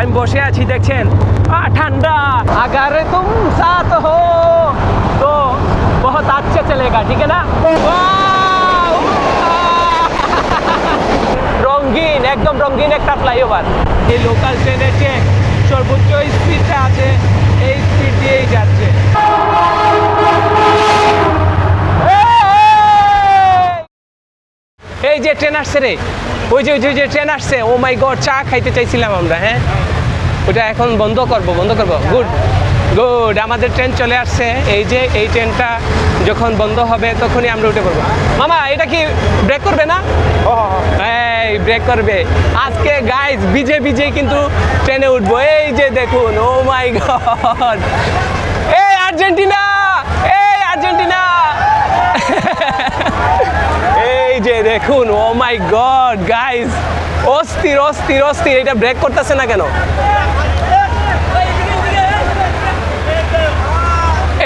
আমি বসে আছি দেখছেন ঠান্ডা अगर तुम साथ हो तो बहुत अच्छा चलेगा ठीक है ना রঙিন একদম রঙিন একটা ফ্লাইওভার এই লোকাল ট্রেনের যে সর্বোচ্চ স্পিডটা আছে এই স্পিড দিয়েই যাচ্ছে এই যে ট্রেন আসছে রে ওই যে ট্রেন আসছে ও মাই গড চা খাইতে চাইছিলাম আমরা হ্যাঁ ওটা এখন বন্ধ করব গুড আমাদের ট্রেন চলে আসছে এই যে এই ট্রেনটা যখন বন্ধ হবে তখনই আমরা উঠে পড়বো মামা এটা কি ব্রেক করবে না এই ব্রেক করবে আজকে গাইস ভিজে কিন্তু ট্রেনে উঠবো এই যে দেখুন ও মাই গড এই আর্জেন্টিনা এই যে দেখুন ও মাই গড গাইস অস্থির এটা ব্রেক করতেছে না কেন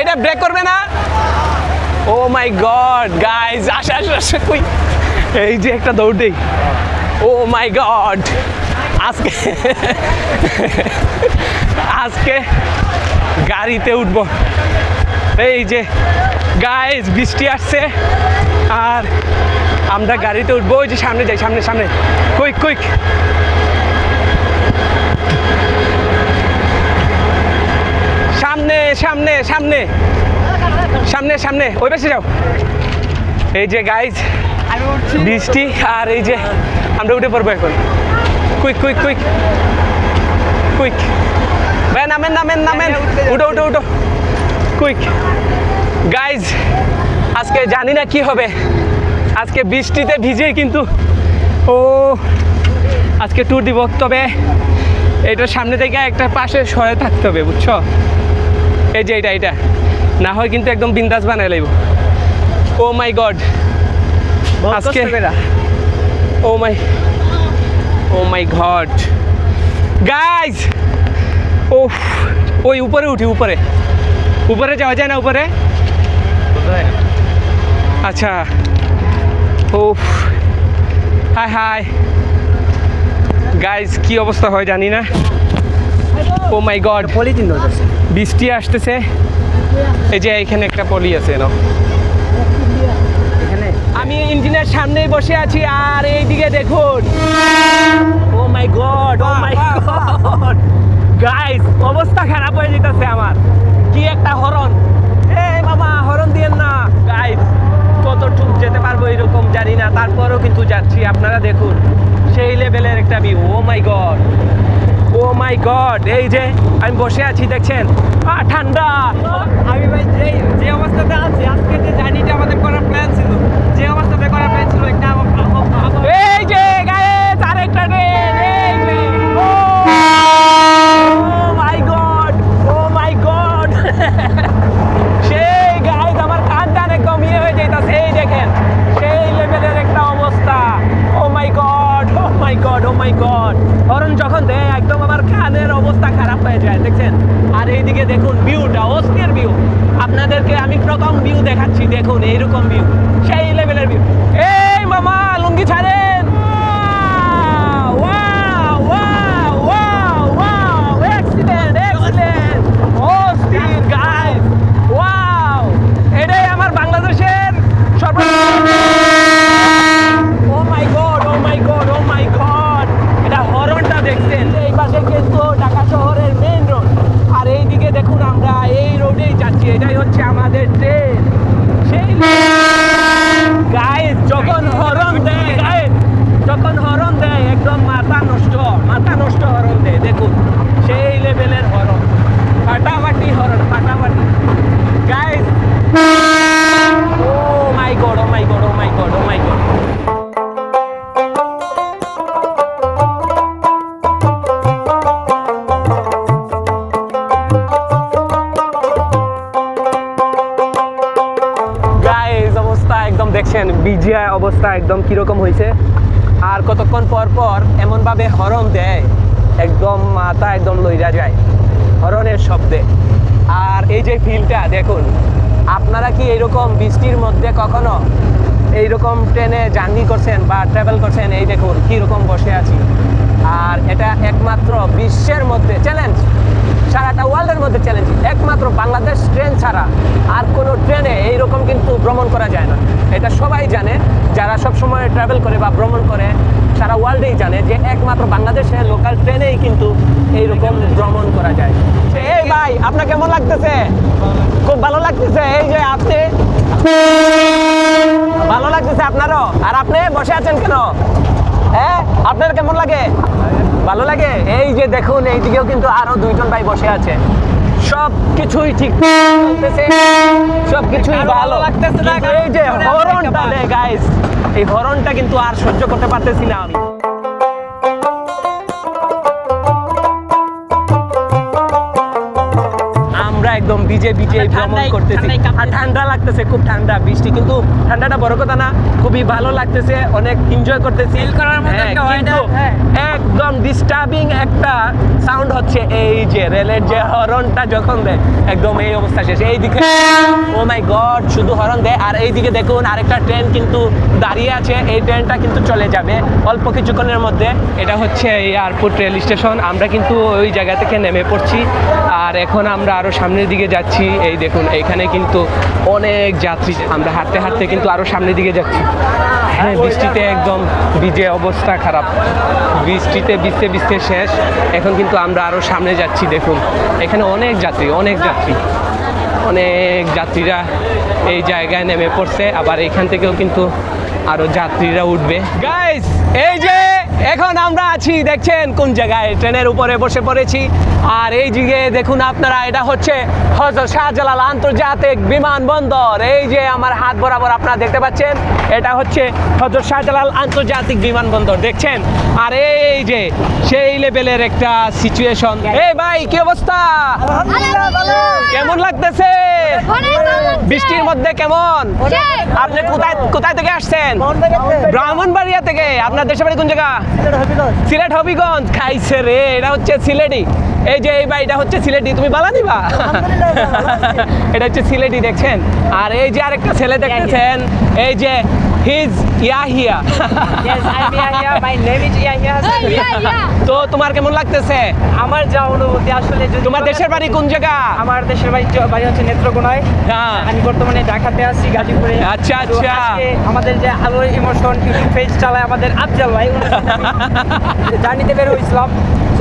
এটা ব্রেক করবে না ও মাই গড গাইস আসা কই এই যে একটা দৌড় দেই ও মাই গড আজকে গাড়িতে উঠবো এই যে গাইস বৃষ্টি আসছে আর আমরা গাড়িতে উঠবো ওই যে সামনে যাই সামনে কুইক সামনে ওই পাশে যাও এই যে গাইস বৃষ্টি আর এই যে আমরা উঠে পড়বো এখন কুইক ভাই নামেন উঠো কুইক গাইস আজকে জানি না কি হবে আজকে বৃষ্টিতে ভিজে কিন্তু আজকে ট্যুর দিব তবে এটার সামনে থেকে একটা পাশে সয়ে থাকতে হবে বুঝছো এই যে এটা না হয় কিন্তু একদম বিন্দাস বানাই লাগবে ও মাই গড আজকে ও মাই গড গাইস ওই উপরে উঠি উপরে যাওয়া যায় না উপরে আচ্ছা হাই গাইস কি অবস্থা হয় জানি না ও মাই গড বৃষ্টি আসতেছে এই যে এখানে একটা পলি আছে না আমি ইঞ্জিনের সামনেই বসে আছি আর এইদিকে দেখুন ও মাই গড গাইস অবস্থা খারাপ হয়ে যেতেছে আমার কি একটা হরন এই মামা হরন দিয়েন না গাইস কতটুক যেতে পারবো এরকম জানি না তারপরেও কিন্তু যাচ্ছি আপনারা দেখুন সেই লেভেলের একটা ভিউ ও মাই গড এই যে আমি বসে আছি দেখছেন ঠান্ডা আমি ভাই যে অবস্থাতে আছি আজকে যে জার্নিটা আমাদের করার প্ল্যান ছিল একটা এই যে গাইস আরেকটা ট্রেন এই যে ও মাই গড সেই গাইস আমার কানটা একদম হয়ে যাইতাছে এই দেখেন সেই লেভেলের একটা অবস্থা ও মাই গড হরন যখন দেয় একদম আমার কানের অবস্থা খারাপ হয়ে যায় দেখছেন আর এইদিকে দেখুন ভিউটা অস্থির ভিউ আপনাদেরকে আমি প্রথম ভিউ দেখাচ্ছি দেখুন এইরকম ভিউ সেই লেভেলের ভিউ এই মামা লুঙ্গি ছাড়েন এক্সিলেন্ট অস্থির গাইস ওয়াও এটাই আমার বাংলাদেশের ও মাই গড এটা হরনটা দেখছেন এই পাশে কিন্তু ঢাকা শহরের মেইন রোড আর এইদিকে দেখুন আমরা এই রোডেই যাচ্ছি এটাই হচ্ছে আমাদের ট্রেন সেই গাইস যখন হরন দেয় একদম মাথা নষ্ট হরন দেয় দেখুন সেই লেভেলের হরন ফাটাফাটি হরন গাইস ও মাই গড দেখছেন বিজিয়া অবস্থা একদম কিরকম হয়েছে আর কতক্ষণ পর এমনভাবে হরন দেয় একদম মাথা একদম লইরা যায় হরনের শব্দে আর এই যে ফিলটা দেখুন আপনারা কি এইরকম বৃষ্টির মধ্যে কখনো এইরকম ট্রেনে জার্নি করছেন বা ট্রাভেল করছেন এই দেখুন কীরকম বসে আছি আর এটা একমাত্র বিশ্বের কিন্তু ভ্রমণ করা যায় না, এটা সবাই জানে, যারা সব সময় ট্রাভেল করে বা ভ্রমণ করে সারা ওয়ার্ল্ডেই জানে যে একমাত্র বাংলাদেশে লোকাল ট্রেনেই কিন্তু এইরকম ভ্রমণ করা যায়। এই ভাই, আপনার কেমন লাগতেছে? খুব ভালো লাগতেছে। এই যে আপনি, ভালো লাগতেছে আপনারও? আর আপনি বসে আছেন কেন? হ্যাঁ, আপনার কেমন লাগে? ভালো লাগে। এই যে দেখুন, এইদিকেও কিন্তু আরো দুইজন ভাই বসে আছে। সব কিছুই ঠিক চলতেছে, সব কিছুই ভালো লাগতেছে। এই যে হরনটা দেয় গাইস, এই হরনটা কিন্তু আর সহ্য করতে পারতেছি না আমি। আমরা একদম ভিজে ভিজে ভ্রমণ করতেছি, আর ঠান্ডা লাগতেছে, খুব ঠান্ডা, বৃষ্টি, কিন্তু ঠান্ডাটা বড় কথা না, খুবই ভালো লাগতেছে, অনেক এনজয় করতেছি। কিন্তু একদম ডিস্টার্বিং একটা সাউন্ড হচ্ছে এই যে রেলের যে হরনটা যখন দেয়, একদম এই অবস্থা শেষ। এইদিকে ও মাই গড, শুধু হরন দেয়। আর এইদিকে দেখুন আরেকটা ট্রেন কিন্তু দাঁড়িয়ে আছে, এই ট্রেনটা কিন্তু চলে যাবে অল্প কিছুক্ষণের মধ্যে। এটা হচ্ছে এয়ারপোর্ট রেল স্টেশন, আমরা কিন্তু ওই জায়গা থেকে নেমে পড়ছি, আর এখন আমরা আরো সামনের দিকে যাচ্ছি। এই দেখুন এইখানে কিন্তু অনেক যাত্রী, আমরা হাঁটতে হাঁটতে কিন্তু আরো সামনের দিকে যাচ্ছি। হ্যাঁ, বৃষ্টিতে একদম ভিজে অবস্থা খারাপ, বৃষ্টিতে ভিজতে ভিজতে শেষ। এখন কিন্তু আমরা আরো সামনে যাচ্ছি। দেখুন এখানে অনেক যাত্রী, অনেক যাত্রীরা এই জায়গায় নেমে পড়ছে, আবার এখান থেকেও কিন্তু আরো যাত্রীরা উঠবে। গাইস, এই যে এখন আমরা আছি, দেখছেন কোন জায়গায়? ট্রেনের উপরে বসে পড়েছি। আর এই দিকে দেখুন আপনারা, এটা হচ্ছে হযরত শাহজালাল আন্তর্জাতিক বিমানবন্দর। এই যে আমার হাত বরাবর আপনারা দেখতে পাচ্ছেন, এটা হচ্ছে হযরত শাহজালাল আন্তর্জাতিক বিমানবন্দর, দেখছেন? আর এই যে সেই লেভেলের একটা সিচুয়েশন। এই ভাই, কি অবস্থা? কেমন লাগতেছে বৃষ্টির মধ্যে? কেমন? আপনি কোথায় থেকে আসছেন? ব্রাহ্মণবাড়িয়া থেকে। আপনার দেশের বাড়ি কোন জায়গা? সিলেট হবিগঞ্জ। খাইছে রে, এটা হচ্ছে সিলেটি। এই যে এই ভাই, এটা হচ্ছে সিলেটি। তুমি বালা দিবা? এটা হচ্ছে সিলেটি, দেখছেন? আর এই যে আরেকটা ছেলে দেখতেছেন, এই যে হিজ ইয়াহিয়া। তো তোমার কেমন লাগতেছে? আমার যা অনুভূতি, আসলে তোমার দেশের বাড়ি কোন জায়গা? আমার দেশের বাড়ি হচ্ছে নেত্রকোনায়। হ্যাঁ, আমি বর্তমানে ঢাকাতে আছি, গাজীপুরে। আচ্ছা তো আচ্ছা। আজকে আমাদের যে আলোর ইমোশন ইউটিউব পেজ চালায় আমাদের আফজাল ভাই, জার্নিতে বের হয়েছিলাম।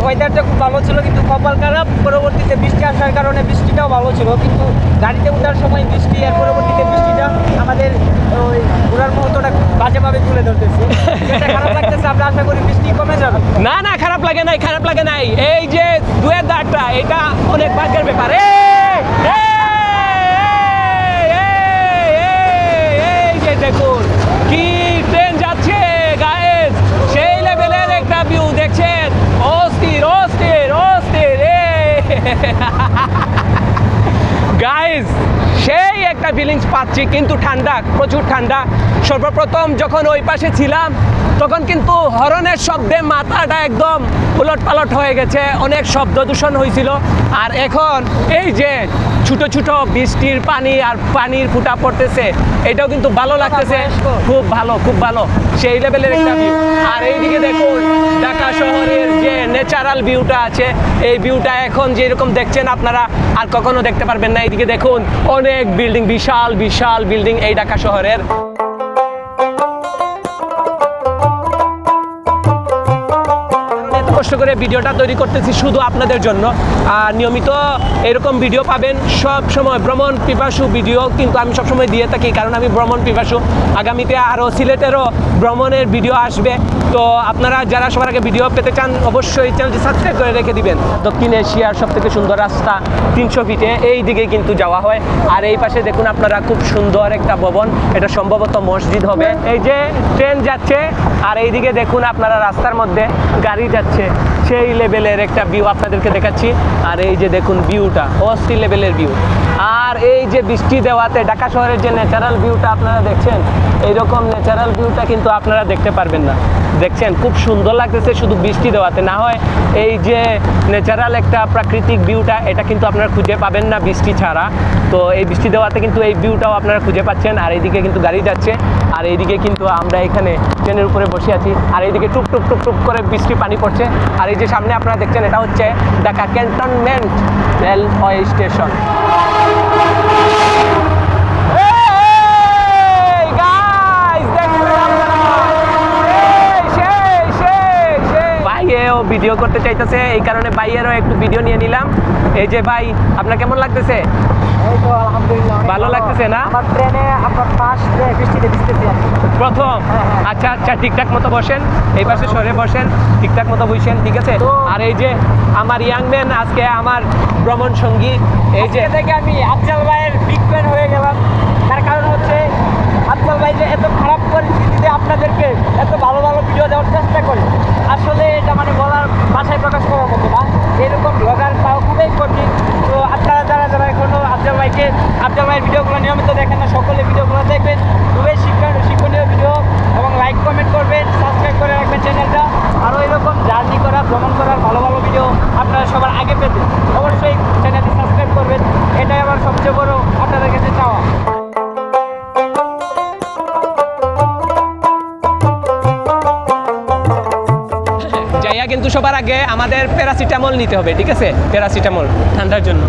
ওয়েদারটা খুব ভালো ছিল, কিন্তু কপাল খারাপ, পরবর্তীতে বৃষ্টি আসার কারণে বৃষ্টিটাও ভালো ছিল, কিন্তু গাড়িতে ওঠার সময় বৃষ্টি, আর পরবর্তীতে বৃষ্টিটা আমাদের ওই ঘোরার মুহূর্তটা বাজেভাবে তুলে ধরতেছে। এটা খারাপ লাগতেছে, আমরা আশা করি বৃষ্টি কমে যাবে। না না, খারাপ লাগে নাই, খারাপ লাগে নাই। এই যে দুয়ের দাঁড়টা, এটা অনেক ভাগ্যের ব্যাপার। এই যে দেখুন কি ট্রেন যাচ্ছে গাইস, সেই লেভেলের একটা ভিউ, দেখছেন? অস্থির অস্থির অস্থির। গাইস, সেই একটা ফিলিংস পাচ্ছি, কিন্তু ঠান্ডা, প্রচুর ঠান্ডা। সর্বপ্রথম যখন ওই পাশে ছিলাম, তখন কিন্তু হরনের শব্দে মাথাটা একদম উলট পালট হয়ে গেছে, অনেক শব্দ দূষণ হয়েছিল। আর এখন এই যে ছোট ছোট বৃষ্টির পানি আর পানির ফুটা পড়তেছে, এটাও কিন্তু ভালো লাগতেছে, খুব ভালো, খুব ভালো, সেই লেভেলের একটা ভিউ। আর এইদিকে দেখুন ঢাকা শহরের যে ন্যাচারাল ভিউটা আছে, এই ভিউটা এখন যেরকম দেখছেন আপনারা আর কখনো দেখতে পারবেন না। এইদিকে দেখুন অনেক বিল্ডিং, বিশাল বিশাল বিল্ডিং এই ঢাকা শহরের। কষ্ট করে ভিডিওটা তৈরি করতেছি শুধু আপনাদের জন্য, আর নিয়মিত এরকম ভিডিও পাবেন সব সময়, ভ্রমণ পিপাসু ভিডিও কিন্তু আমি সবসময় দিয়ে থাকি, কারণ আমি ভ্রমণ পিপাসু। আগামীতে আরও সিলেটেরও ভ্রমণের ভিডিও আসবে, তো আপনারা যারা সবার আগে ভিডিও পেতে চান অবশ্যই চ্যানেলটি সাবস্ক্রাইব করে রেখে দিবেন। দক্ষিণ এশিয়ার সবথেকে সুন্দর রাস্তা 300 ফিটে এই দিকে কিন্তু যাওয়া হয়। আর এই পাশে দেখুন আপনারা খুব সুন্দর একটা ভবন, এটা সম্ভবত মসজিদ হবে। এই যে ট্রেন যাচ্ছে, আর এইদিকে দেখুন আপনারা রাস্তার মধ্যে গাড়ি যাচ্ছে, সেই লেভেলের একটা ভিউ আপনাদেরকে দেখাচ্ছি। আর এই যে দেখুন ভিউটা, অস্থির লেভেলের ভিউ। আর এই যে বৃষ্টি দেওয়াতে ঢাকা শহরের যে ন্যাচারাল ভিউটা আপনারা দেখছেন, এইরকম ন্যাচারাল ভিউটা কিন্তু আপনারা দেখতে পারবেন না, দেখছেন? খুব সুন্দর লাগতেছে শুধু বৃষ্টি দেওয়াতে, না হয় এই যে ন্যাচারাল একটা প্রাকৃতিক ভিউটা, এটা কিন্তু আপনারা খুঁজে পাবেন না বৃষ্টি ছাড়া। তো এই বৃষ্টি দেওয়াতে কিন্তু এই ভিউটাও আপনারা খুঁজে পাচ্ছেন। আর এইদিকে কিন্তু গাড়ি যাচ্ছে, আর এইদিকে কিন্তু আমরা এখানে ট্রেনের উপরে বসে আছি, আর এইদিকে টুপ টুপ টুপ টুপ করে বৃষ্টি পানি পড়ছে। আর এই যে সামনে আপনারা দেখছেন, এটা হচ্ছে Dhaka cantonment railway station. Video করতে চাইতেছে, এই কারণে ভাইয়েরও একটু ভিডিও নিয়ে নিলাম। এই যে ভাই, আপনার কেমন লাগতেছে? এই তো আলহামদুলিল্লাহ অনেক ভালো লাগতেছে না? আমার ট্রেনে আপনার ফার্স্ট বৃষ্টিতে ভিজতেছি আর কি। প্রথম? আচ্ছা আচ্ছা, ঠিকঠাক মতো বসেন, এই পাশে সরে বসেন, ঠিকঠাক মতো বসেন, ঠিক আছে? আর এই যে আমার ইয়াং ম্যান, আজকে আমার ভ্রমণ সঙ্গী, এই যে আজকে থেকে আমি আফজাল ভাইয়ের বিগ ফ্যান হয়ে গেলাম। তার কারণ হচ্ছে আফজাল ভাই যে এত খারাপ পরিস্থিতিতে আপনাদেরকে এত ভালো ভালো ভিডিও দেওয়ার চেষ্টা করে, আসলে এটা মানে বলার ভাষায় প্রকাশ করার মতো না। এরকম ব্লগার পাওয়া খুবই কঠিন। তো আপনারা যারা যারা এখনো আফজাল ভাইয়ের ভিডিওগুলো নিয়মিত দেখেন না, সকলে ভিডিওগুলো দেখবেন, খুবই শিক্ষণীয় ভিডিও, এবং লাইক কমেন্ট করবেন, সাবস্ক্রাইব করে রাখবেন চ্যানেলটা। আরও এরকম জার্নি করা, ভ্রমণ করার ভালো ভালো ভিডিও আপনারা সবার আগে পেতে অবশ্যই চ্যানেলটি সাবস্ক্রাইব করবেন। এটাই আমার সবচেয়ে বড় আপনাদের কাছে চাওয়া। যাইয়া কিন্তু সবার আগে আমাদের প্যারাসিটামল নিতে হবে, ঠিক আছে? প্যারাসিটামল ঠান্ডার জন্য।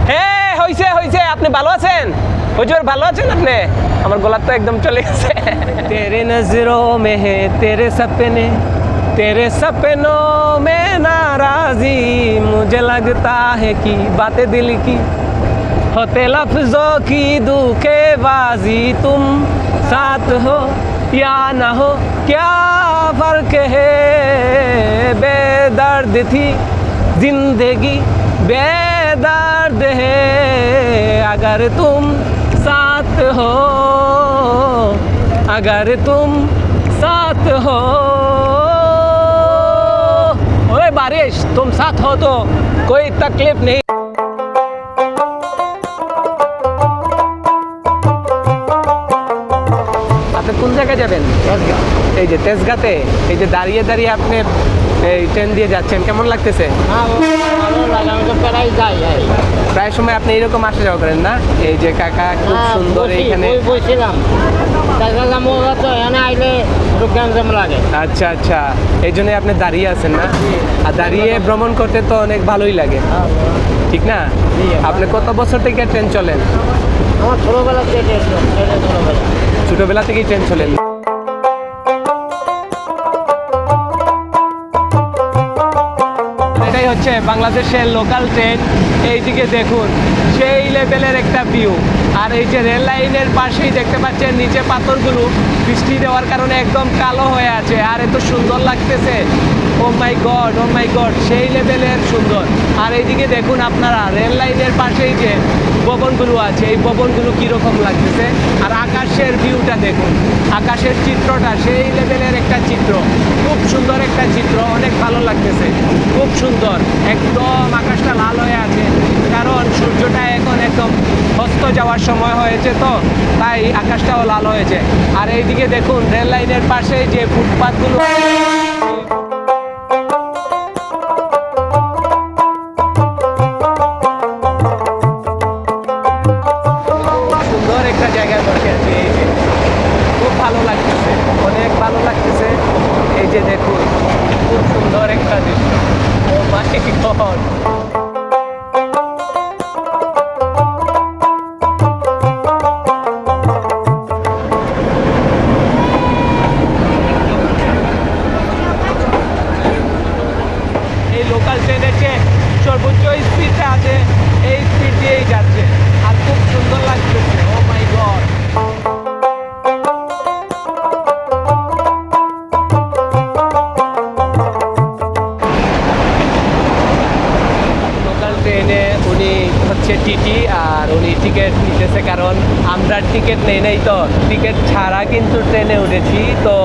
হ্যাঁ, হইছে হইছে, আপনি ভালো আছেন? হুজুর ভালো আছেন আপনি? আমার গলার তো একদম চলে গেছে। তেরে নজরোं में है तेरे सपने, तेरे सपनों में नाराजी, मुझे लगता है कि बातें दिल की होते लफ्जों की धोखेबाजी, तुम साथ हो या ना हो क्या फर्क है, बेदर्द थी जिंदगी बेदर्द है, अगर तुम साथ हो, अगर तुम साथ हो, ओए बारिश तुम साथ हो तो कोई तकलीफ नहीं। আপনি কোন জায়গায় যাবেন? এই যে তেজগাঁতে, এই যে দাঁড়িয়ে দাঁড়িয়ে আপনি এই ট্রেন দিয়ে যাচ্ছেন, কেমন লাগতেছে? প্রায় সময় আপনি এরকম আসা যাওয়া করেন না? এই যে কাকা খুব সুন্দর এইখানে। আচ্ছা আচ্ছা, এই জন্যই আপনি দাঁড়িয়ে আছেন না? আর দাঁড়িয়ে ভ্রমণ করতে তো অনেক ভালোই লাগে, ঠিক না? আপনি কত বছর থেকে ট্রেন চলেন? আমার ছোটবেলা থেকে ছোটবেলা থেকেই ট্রেন চলেন? এটাই হচ্ছে বাংলাদেশের লোকাল ট্রেন। এইদিকে দেখুন, সেই লেভেলের একটা ভিউ। আর এই যে রেল লাইনের পাশেই দেখতে পাচ্ছেন নিচে পাথরগুলো বৃষ্টি দেওয়ার কারণে একদম কালো হয়ে আছে, আর এত সুন্দর লাগতেছে। ও মাই গড, ও মাই গড, সেই লেভেলের সুন্দর। আর এইদিকে দেখুন আপনারা, রেল লাইনের পাশেই যে ভবনগুলো আছে, এই ভবনগুলো কীরকম লাগতেছে। আর আকাশের ভিউটা দেখুন, আকাশের চিত্রটা সেই লেভেলের একটা চিত্র, খুব সুন্দর একটা চিত্র, অনেক ভালো লাগতেছে, খুব সুন্দর। একদম আকাশটা লাল হয়ে আছে, কারণ সূর্যটা এখন একদম অস্ত যাওয়ার সময় হয়েছে, তো তাই আকাশটাও লাল হয়েছে। আর এইদিকে দেখুন রেল লাইনের পাশে যে ফুটপাথগুলো, সুন্দর একটা জায়গায় বসে আছি। এই যে খুব ভালো লাগতেছে, অনেক ভালো লাগতেছে। এই যে দেখুন, খুব সুন্দর একটা দৃশ্য। ও মাই গড, এই লোকাল ট্রেনের যে সর্বোচ্চ স্পিডটা আছে, এই স্পিড দিয়েই যাচ্ছে, আর খুব সুন্দর লাগতেছে। ও মাই গড, লোকাল ট্রেনে উনি হচ্ছে টিটি, আর উনি টিকিট নিতেছে, কারণ আমরা টিকিট নেই নাই, তো টিকিট ছাড়া কিন্তু ট্রেনে উঠেছি। তো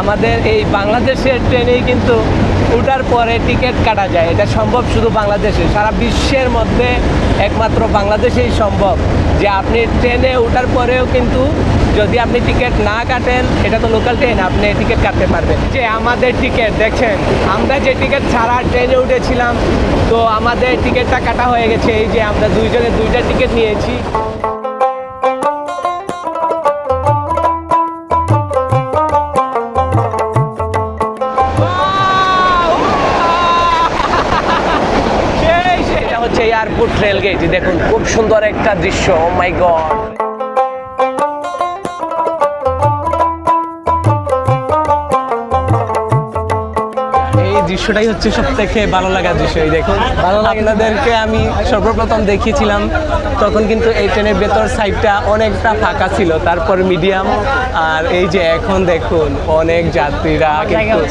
আমাদের এই বাংলাদেশের ট্রেনেই কিন্তু ওঠার পরে টিকিট কাটা যায়, এটা সম্ভব শুধু বাংলাদেশে, সারা বিশ্বের মধ্যে একমাত্র বাংলাদেশেই সম্ভব যে আপনি ট্রেনে ওঠার পরেও কিন্তু যদি আপনি টিকিট না কাটেন, এটা তো লোকাল ট্রেন, আপনি টিকিট কাটতে পারবেন। যে আমাদের টিকিট দেখছেন, আমরা যে টিকিট ছাড়া ট্রেনে উঠেছিলাম, তো আমাদের টিকিটটা কাটা হয়ে গেছে। এই যে আমরা দুইজনে দুইটা টিকিট নিয়েছি। এটা হচ্ছে এয়ারপোর্ট রেলগেট, দেখুন খুব সুন্দর একটা দৃশ্য। ও মাই গড, দৃশ্যটাই হচ্ছে সব থেকে ভালো লাগার দৃশ্য। এই দেখুন, আপনাদেরকে আমি সর্বপ্রথম দেখিয়েছিলাম তখন কিন্তু এই ট্রেনের ভেতর সাইডটা অনেকটা ফাঁকা ছিল, তারপর মিডিয়াম, আর এই যে এখন দেখুন অনেক যাত্রীরা কিন্তু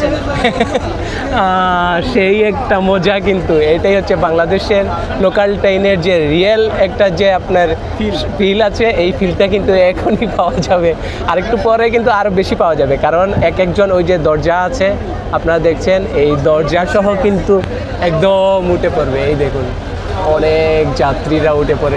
সেই একটা মজা। কিন্তু এটাই হচ্ছে বাংলাদেশের লোকাল ট্রেনের যে রিয়েল একটা যে আপনার ফিল আছে, এই ফিলটা কিন্তু এখনই পাওয়া যাবে, আর একটু পরে কিন্তু আরও বেশি পাওয়া যাবে, কারণ এক একজন ওই যে দরজা আছে আপনারা দেখছেন, এই দরজা সহ কিন্তু একদম উঠে পড়বে। এই দেখুন অনেক যাত্রীরা উঠে পড়ে।